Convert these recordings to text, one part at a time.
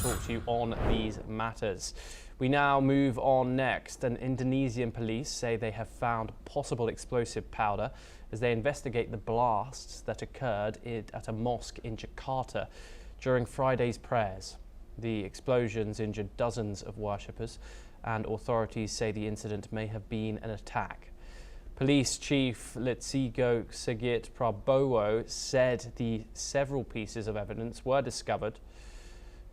talk to you on these matters. We now move on next. And Indonesian police say they have found possible explosive powder as they investigate the blasts that occurred at a mosque in Jakarta during Friday's prayers. The explosions injured dozens of worshippers, and authorities say the incident may have been an attack. Police Chief Letzigo Sigit Prabowo said the several pieces of evidence were discovered,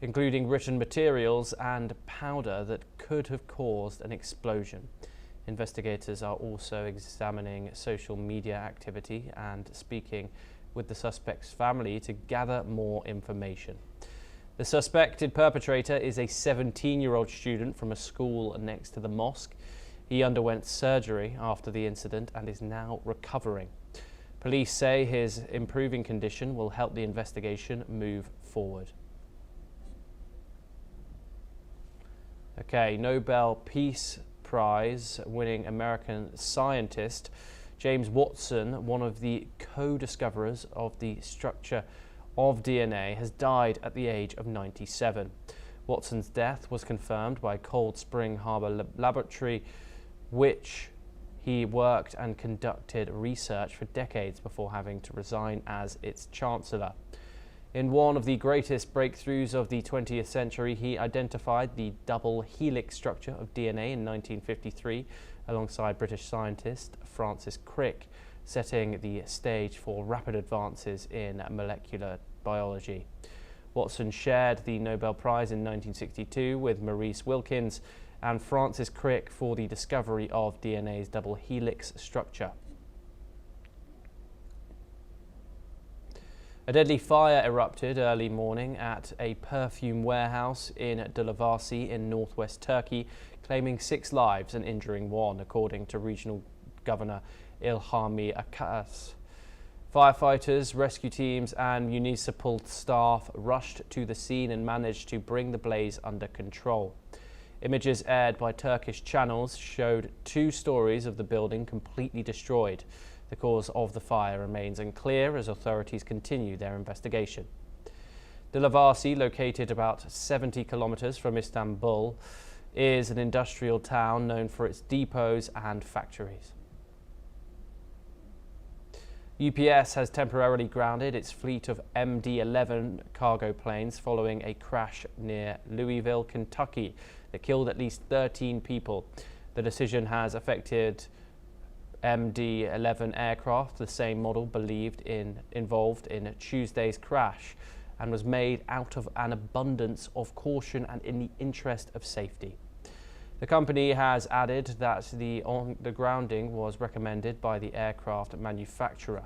including written materials and powder that could have caused an explosion. Investigators are also examining social media activity and speaking with the suspect's family to gather more information. The suspected perpetrator is a 17-year-old student from a school next to the mosque. He underwent surgery after the incident and is now recovering. Police say his improving condition will help the investigation move forward. Okay, Nobel Peace Prize winning American scientist James Watson, one of the co-discoverers of the structure of DNA, has died at the age of 97. Watson's death was confirmed by Cold Spring Harbor Laboratory, which he worked and conducted research for decades before having to resign as its chancellor. In one of the greatest breakthroughs of the 20th century, he identified the double helix structure of DNA in 1953 alongside British scientist Francis Crick, setting the stage for rapid advances in molecular biology. Watson shared the Nobel Prize in 1962 with Maurice Wilkins and Francis Crick for the discovery of DNA's double helix structure. A deadly fire erupted early morning at a perfume warehouse in Dilovasi in northwest Turkey, claiming 6 lives and injuring 1, according to Regional Governor Ilhami Akas. Firefighters, rescue teams and municipal staff rushed to the scene and managed to bring the blaze under control. Images aired by Turkish channels showed 2 stories of the building completely destroyed. The cause of the fire remains unclear as authorities continue their investigation. Dilovasi, located about 70 kilometers from Istanbul, is an industrial town known for its depots and factories. UPS has temporarily grounded its fleet of MD-11 cargo planes following a crash near Louisville, Kentucky, that killed at least 13 people. The decision has affected MD-11 aircraft, the same model involved in Tuesday's crash, and was made out of an abundance of caution and in the interest of safety. The company has added that the grounding was recommended by the aircraft manufacturer.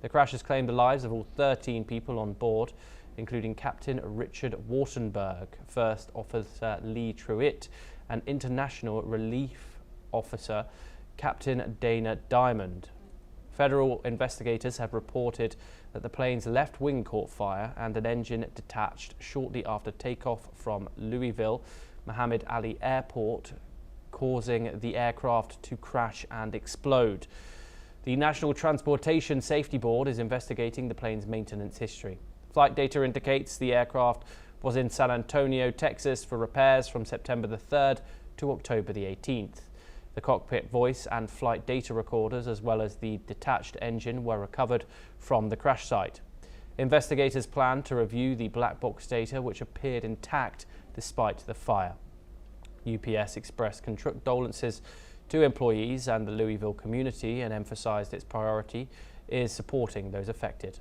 The crash has claimed the lives of all 13 people on board, including Captain Richard Wartenberg, First Officer Lee Truitt, and International Relief Officer Captain Dana Diamond. Federal investigators have reported that the plane's left wing caught fire and an engine detached shortly after takeoff from Louisville Muhammad Ali Airport, causing the aircraft to crash and explode. The National Transportation Safety Board is investigating the plane's maintenance history. Flight data indicates the aircraft was in San Antonio, Texas for repairs from September the 3rd to October the 18th. The cockpit voice and flight data recorders, as well as the detached engine, were recovered from the crash site. Investigators plan to review the black box data, which appeared intact despite the fire. UPS expressed condolences to employees and the Louisville community and emphasized its priority is supporting those affected.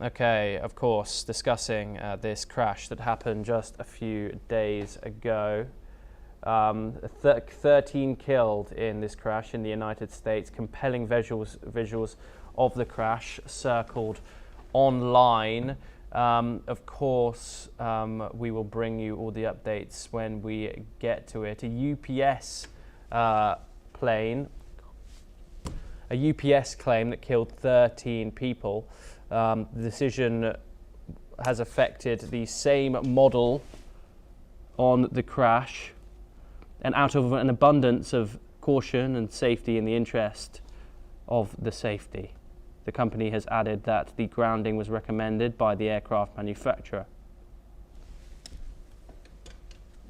Okay, of course, discussing this crash that happened just a few days ago. 13 killed in this crash in the United States. Compelling visuals of the crash circled online. Of course, we will bring you all the updates when we get to it. A UPS claim that killed 13 people. The decision has affected the same model on the crash, and out of an abundance of caution and safety in the interest of the safety. The company has added that the grounding was recommended by the aircraft manufacturer.